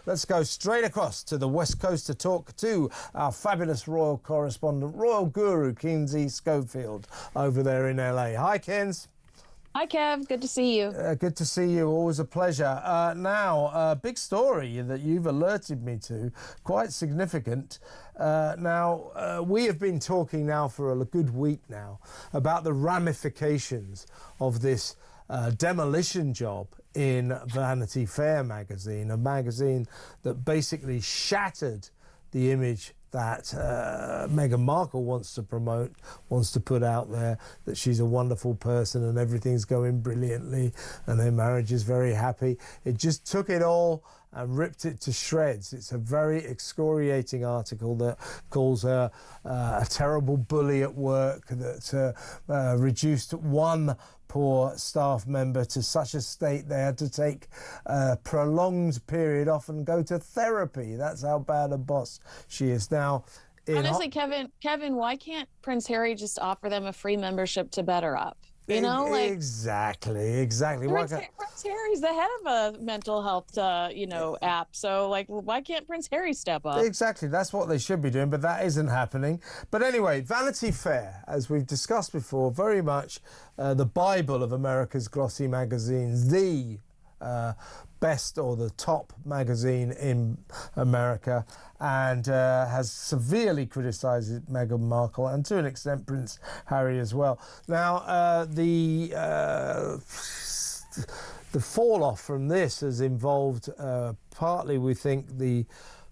let's go straight across to the West Coast to talk to our fabulous royal correspondent, royal guru, Kinsey Schofield, over there in LA. Hi, Kins. Hi, Kev. Good to see you. Good to see you. Always a pleasure. Now, big story that you've alerted me to, quite significant. We have been talking now for a good week now about the ramifications of this demolition job in Vanity Fair magazine, a magazine that basically shattered the image that Meghan Markle wants to promote, wants to put out there, that she's a wonderful person and everything's going brilliantly and their marriage is very happy. It just took it all and ripped it to shreds. It's a very excoriating article that calls her a terrible bully at work, that reduced one poor staff member to such a state they had to take a prolonged period off and go to therapy. That's how bad a boss she is. Now, honestly, Kevin, why can't Prince Harry just offer them a free membership to Better Up? You know, like exactly. Prince Harry's the head of a mental health, app. So, like, why can't Prince Harry step up? Exactly. That's what they should be doing, but that isn't happening. But anyway, Vanity Fair, as we've discussed before, very much the Bible of America's glossy magazines, the best or the top magazine in America, and has severely criticised Meghan Markle and to an extent Prince Harry as well. Now, the fall off from this has involved partly, we think, the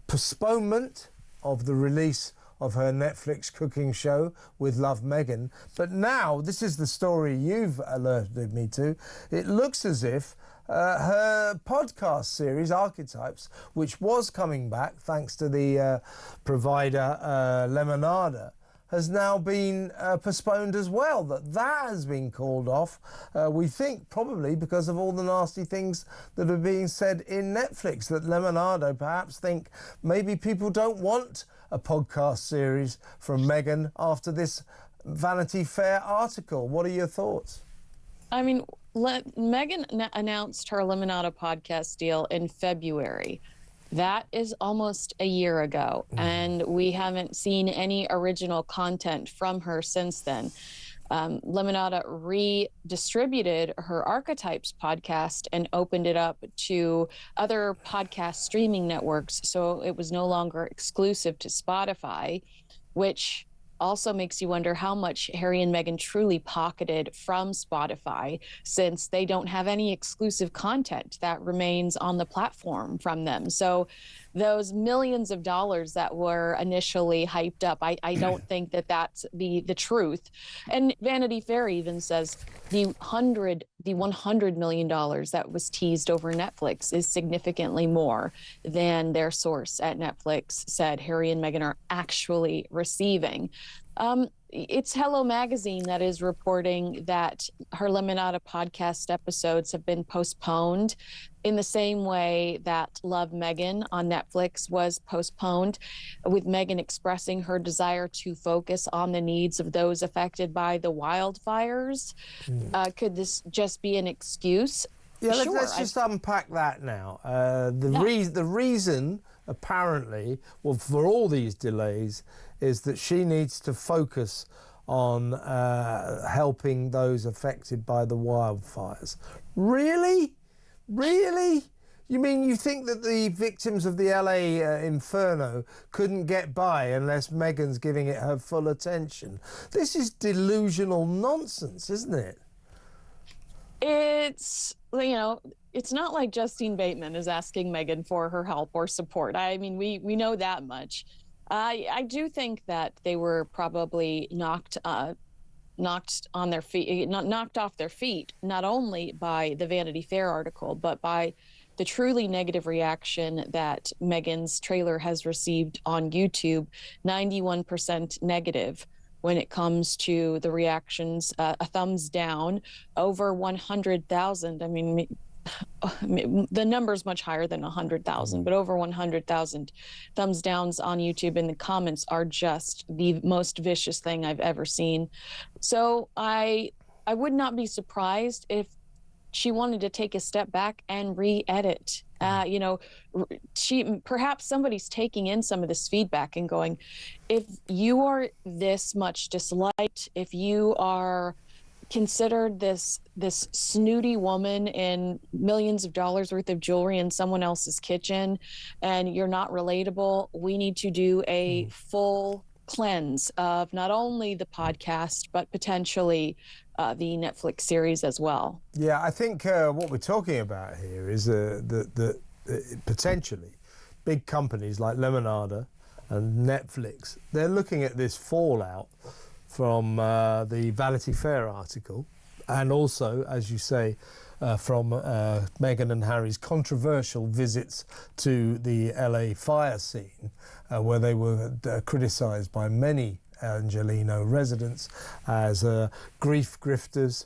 postponement of the release of her Netflix cooking show with Love Meghan. But now, this is the story you've alerted me to, it looks as if her podcast series, Archetypes, which was coming back thanks to the provider Lemonada, has now been postponed as well. That has been called off, we think probably because of all the nasty things that are being said in Netflix, that Lemonada perhaps think maybe people don't want a podcast series from Meghan after this Vanity Fair article. What are your thoughts? I mean, Meghan announced her Lemonada podcast deal in February. That is almost a year ago, and we haven't seen any original content from her since then. Lemonada redistributed her Archetypes podcast and opened it up to other podcast streaming networks, so it was no longer exclusive to Spotify, which also makes you wonder how much Harry and Meghan truly pocketed from Spotify, since they don't have any exclusive content that remains on the platform from them. So those millions of dollars that were initially hyped up, I don't think that that's the truth. And Vanity Fair even says the $100 million that was teased over Netflix is significantly more than their source at Netflix said Harry and Meghan are actually receiving. It's Hello Magazine that is reporting that her Lemonada podcast episodes have been postponed in the same way that Love Meghan on Netflix was postponed, with Meghan expressing her desire to focus on the needs of those affected by the wildfires. Could this just be an excuse? Yeah, sure. let's just unpack that now. The reason, apparently, well, for all these delays, is that she needs to focus on helping those affected by the wildfires. Really? Really? You mean you think that the victims of the LA inferno couldn't get by unless Meghan's giving it her full attention? This is delusional nonsense, isn't it? It's, it's not like Justine Bateman is asking Meghan for her help or support. I mean, we know that much. I do think that they were probably knocked on their feet, knocked off their feet, not only by the Vanity Fair article, but by the truly negative reaction that Meghan's trailer has received on YouTube, 91% negative when it comes to the reactions, a thumbs down, over 100,000. I mean, the number's much higher than 100,000, but over 100,000 thumbs downs on YouTube, and the comments are just the most vicious thing I've ever seen. So I would not be surprised if she wanted to take a step back and re-edit. You know, perhaps somebody's taking in some of this feedback and going, if you are this much disliked, if you are considered this snooty woman in millions of dollars worth of jewelry in someone else's kitchen, and you're not relatable, we need to do a full cleanse of not only the podcast but potentially the Netflix series as well. Yeah, I think what we're talking about here is that potentially big companies like Lemonada and Netflix, they're looking at this fallout from the Vanity Fair article, and also, as you say, from Meghan and Harry's controversial visits to the LA fire scene, where they were criticised by many Angelino residents as grief grifters,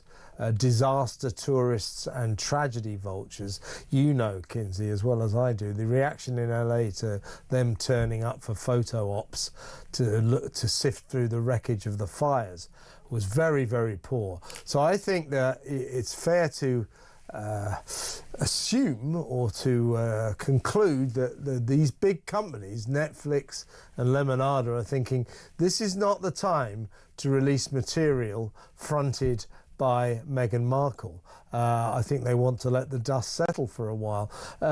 disaster tourists and tragedy vultures. You know, Kinsey, as well as I do, the reaction in LA to them turning up for photo ops to sift through the wreckage of the fires was very, very poor. So I think that it's fair to assume or to conclude that these big companies, Netflix and Lemonada, are thinking this is not the time to release material fronted by Meghan Markle. I think they want to let the dust settle for a while.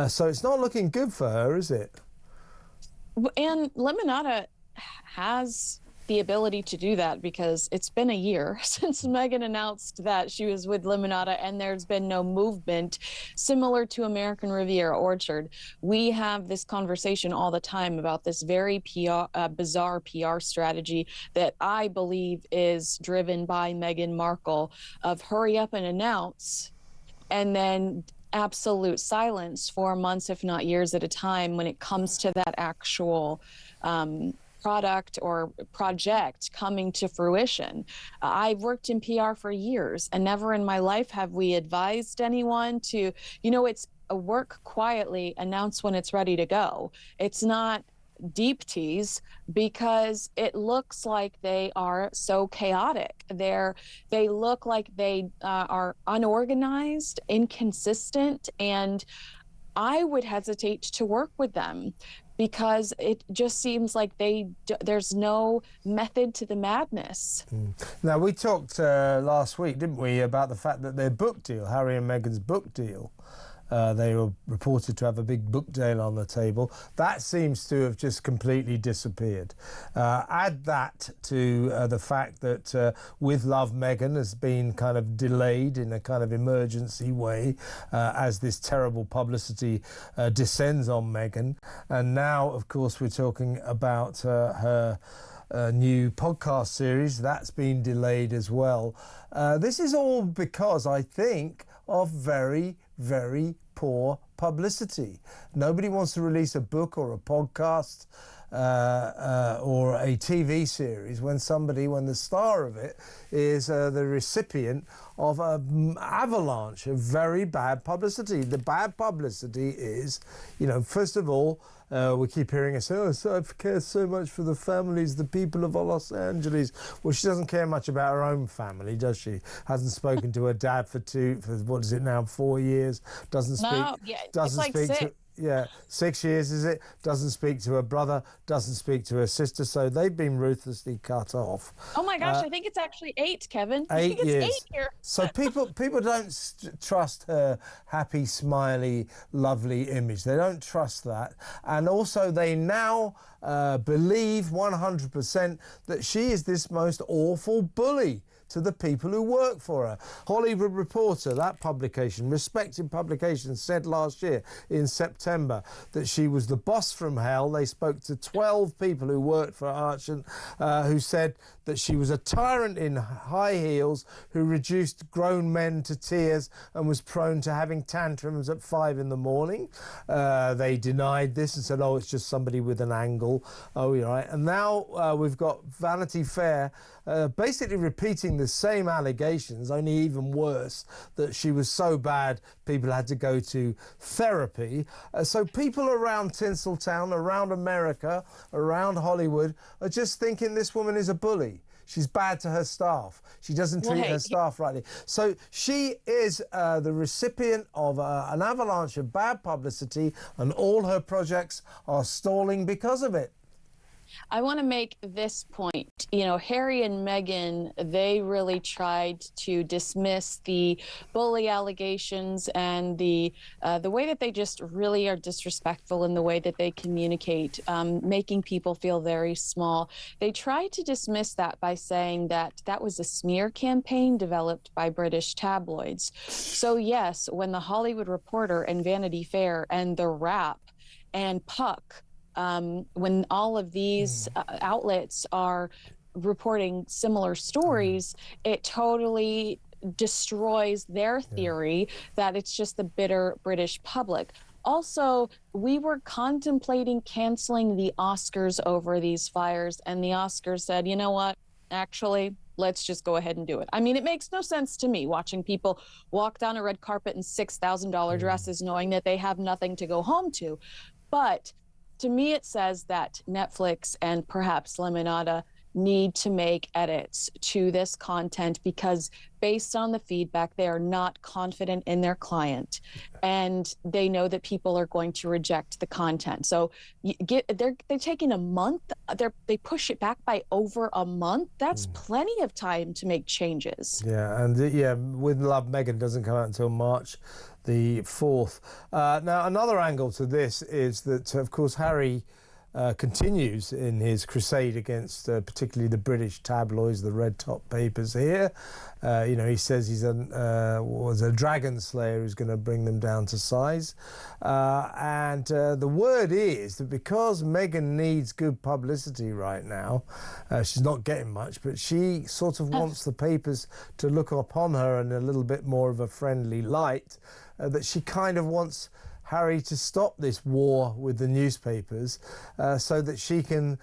So it's not looking good for her, is it? And Lemonada has the ability to do that, because it's been a year since Meghan announced that she was with Lemonada, and there's been no movement. Similar to American Riviera Orchard, we have this conversation all the time about this very bizarre PR strategy that I believe is driven by Meghan Markle, of hurry up and announce, and then absolute silence for months, if not years at a time, when it comes to that actual product or project coming to fruition. I've worked in PR for years, and never in my life have we advised anyone to, you know, it's a work quietly, announce when it's ready to go. It's not deep tease, because it looks like they are so chaotic. They look like they are unorganized, inconsistent, and I would hesitate to work with them, because it just seems like there's no method to the madness. Now, we talked last week, didn't we, about the fact that their book deal, Harry and Meghan's book deal, they were reported to have a big book deal on the table. That seems to have just completely disappeared. Add that to the fact that With Love Meghan has been kind of delayed in a kind of emergency way as this terrible publicity descends on Meghan. And now, of course, we're talking about her new podcast series. That's been delayed as well. This is all because, I think, of very, very poor publicity. Nobody wants to release a book or a podcast or a TV series when the star of it is the recipient of an avalanche of very bad publicity. The bad publicity is, you know, first of all, we keep hearing her say, oh, so I care so much for the families, the people of Los Angeles. Well, she doesn't care much about her own family, does she? Hasn't spoken to her dad for what is it now, 4 years? Doesn't speak. 6 years, is it? Doesn't speak to her brother, doesn't speak to her sister, so they've been ruthlessly cut off. Oh my gosh, I think it's actually 8, Kevin. 8 years. 8 here. So people don't trust her happy, smiley, lovely image. They don't trust that. And also they now believe 100% that she is this most awful bully to the people who work for her. Hollywood Reporter, that publication, respected publication, said last year in September that she was the boss from hell. They spoke to 12 people who worked for Archant, who said that she was a tyrant in high heels who reduced grown men to tears and was prone to having tantrums at 5 in the morning. They denied this and said, oh, it's just somebody with an angle. Oh, you're right. And now we've got Vanity Fair basically repeating the same allegations, only even worse, that she was so bad people had to go to therapy. So people around Tinseltown, around America, around Hollywood are just thinking this woman is a bully. she's bad to her staff. She doesn't treat her staff rightly. So she is the recipient of an avalanche of bad publicity, and all her projects are stalling because of it. I want to make this point. You know, Harry and Meghan, they really tried to dismiss the bully allegations and the way that they just really are disrespectful in the way that they communicate, making people feel very small. They tried to dismiss that by saying that that was a smear campaign developed by British tabloids. So yes, when The Hollywood Reporter and Vanity Fair and The Wrap and Puck, when all of these outlets are reporting similar stories, it totally destroys their theory that it's just the bitter British public. Also, we were contemplating canceling the Oscars over these fires, and the Oscars said, you know what, actually, let's just go ahead and do it. I mean, it makes no sense to me watching people walk down a red carpet in $6,000 dresses knowing that they have nothing to go home to. But to me, it says that Netflix and perhaps Lemonada need to make edits to this content, because based on the feedback, they are not confident in their client, and they know that people are going to reject the content. So they're taking a month. They push it back by over a month. That's plenty of time to make changes. Yeah, and With Love, Meghan doesn't come out until March the 4th. Now, another angle to this is that, of course, Harry continues in his crusade against particularly the British tabloids, the red top papers here. You know, he says he's was a dragon slayer who's going to bring them down to size. And the word is that because Meghan needs good publicity right now, she's not getting much, but she sort of wants the papers to look upon her in a little bit more of a friendly light, that she kind of wants Harry to stop this war with the newspapers, so that she can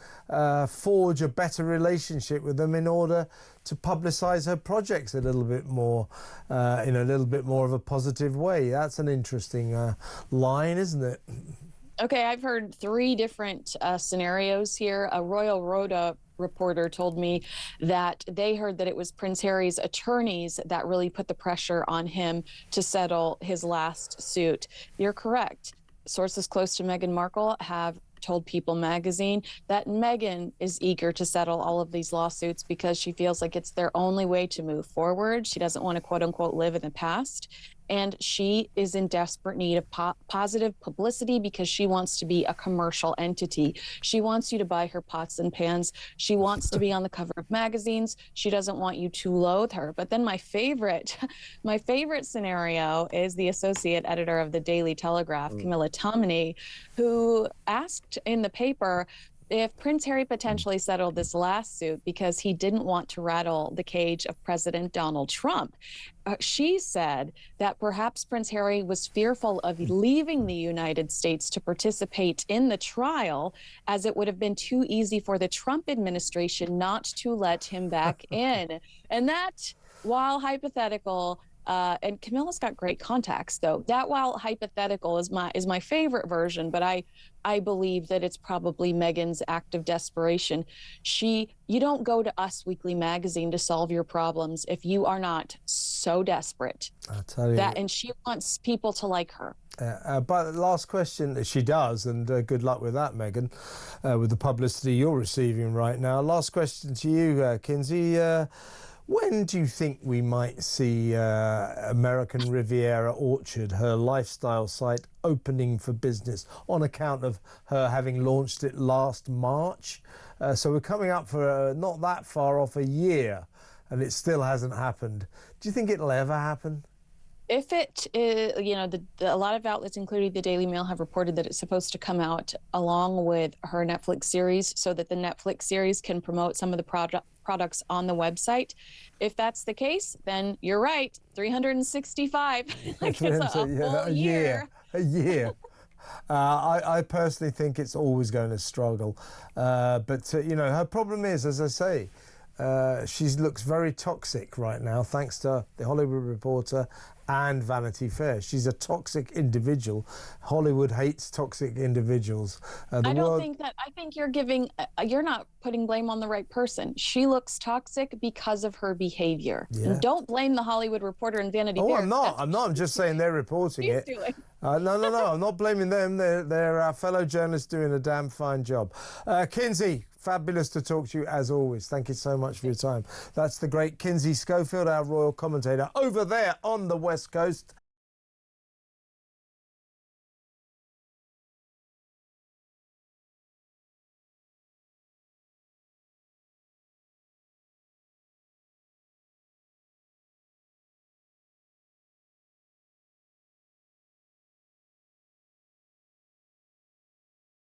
forge a better relationship with them in order to publicise her projects a little bit more, in a little bit more of a positive way. That's an interesting line, isn't it? Okay, I've heard 3 different scenarios here. A Royal Rhoda reporter told me that they heard that it was Prince Harry's attorneys that really put the pressure on him to settle his last suit. You're correct. Sources close to Meghan Markle have told People magazine that Meghan is eager to settle all of these lawsuits because she feels like it's their only way to move forward. She doesn't want to, quote unquote, live in the past. And she is in desperate need of positive publicity because she wants to be a commercial entity. She wants you to buy her pots and pans. She wants to be on the cover of magazines. She doesn't want you to loathe her. But then my favorite scenario is the associate editor of the Daily Telegraph, Camilla Tominey, who asked in the paper if Prince Harry potentially settled this last suit because he didn't want to rattle the cage of President Donald Trump. She said that perhaps Prince Harry was fearful of leaving the United States to participate in the trial, as it would have been too easy for the Trump administration not to let him back in. And that, while hypothetical, and Camilla's got great contacts, though. That, while hypothetical, is my favorite version, but I believe that it's probably Meghan's act of desperation. You don't go to Us Weekly magazine to solve your problems if you are not so desperate. I'll tell you that, and she wants people to like her. But last question, she does, and good luck with that, Meghan, with the publicity you're receiving right now. Last question to you, Kinsey. When do you think we might see American Riviera Orchard, her lifestyle site, opening for business on account of her having launched it last March? So we're coming up for not that far off a year, and it still hasn't happened. Do you think it'll ever happen? If it is, a lot of outlets, including the Daily Mail, have reported that it's supposed to come out along with her Netflix series so that the Netflix series can promote some of the products on the website. If that's the case, then you're right, 365, like it's a whole year. A year. I personally think it's always going to struggle. But her problem is, as I say, she looks very toxic right now, thanks to The Hollywood Reporter and Vanity Fair. She's a toxic individual. Hollywood hates toxic individuals. I think you're not putting blame on the right person. She looks toxic because of her behavior. Yeah. And don't blame the Hollywood Reporter and Vanity Fair. I'm not. I'm just saying they're reporting it. No. I'm not blaming them. They're our fellow journalists doing a damn fine job. Kinsey, fabulous to talk to you as always. Thank you so much for your time. That's the great Kinsey Schofield, our royal commentator over there on the West Coast.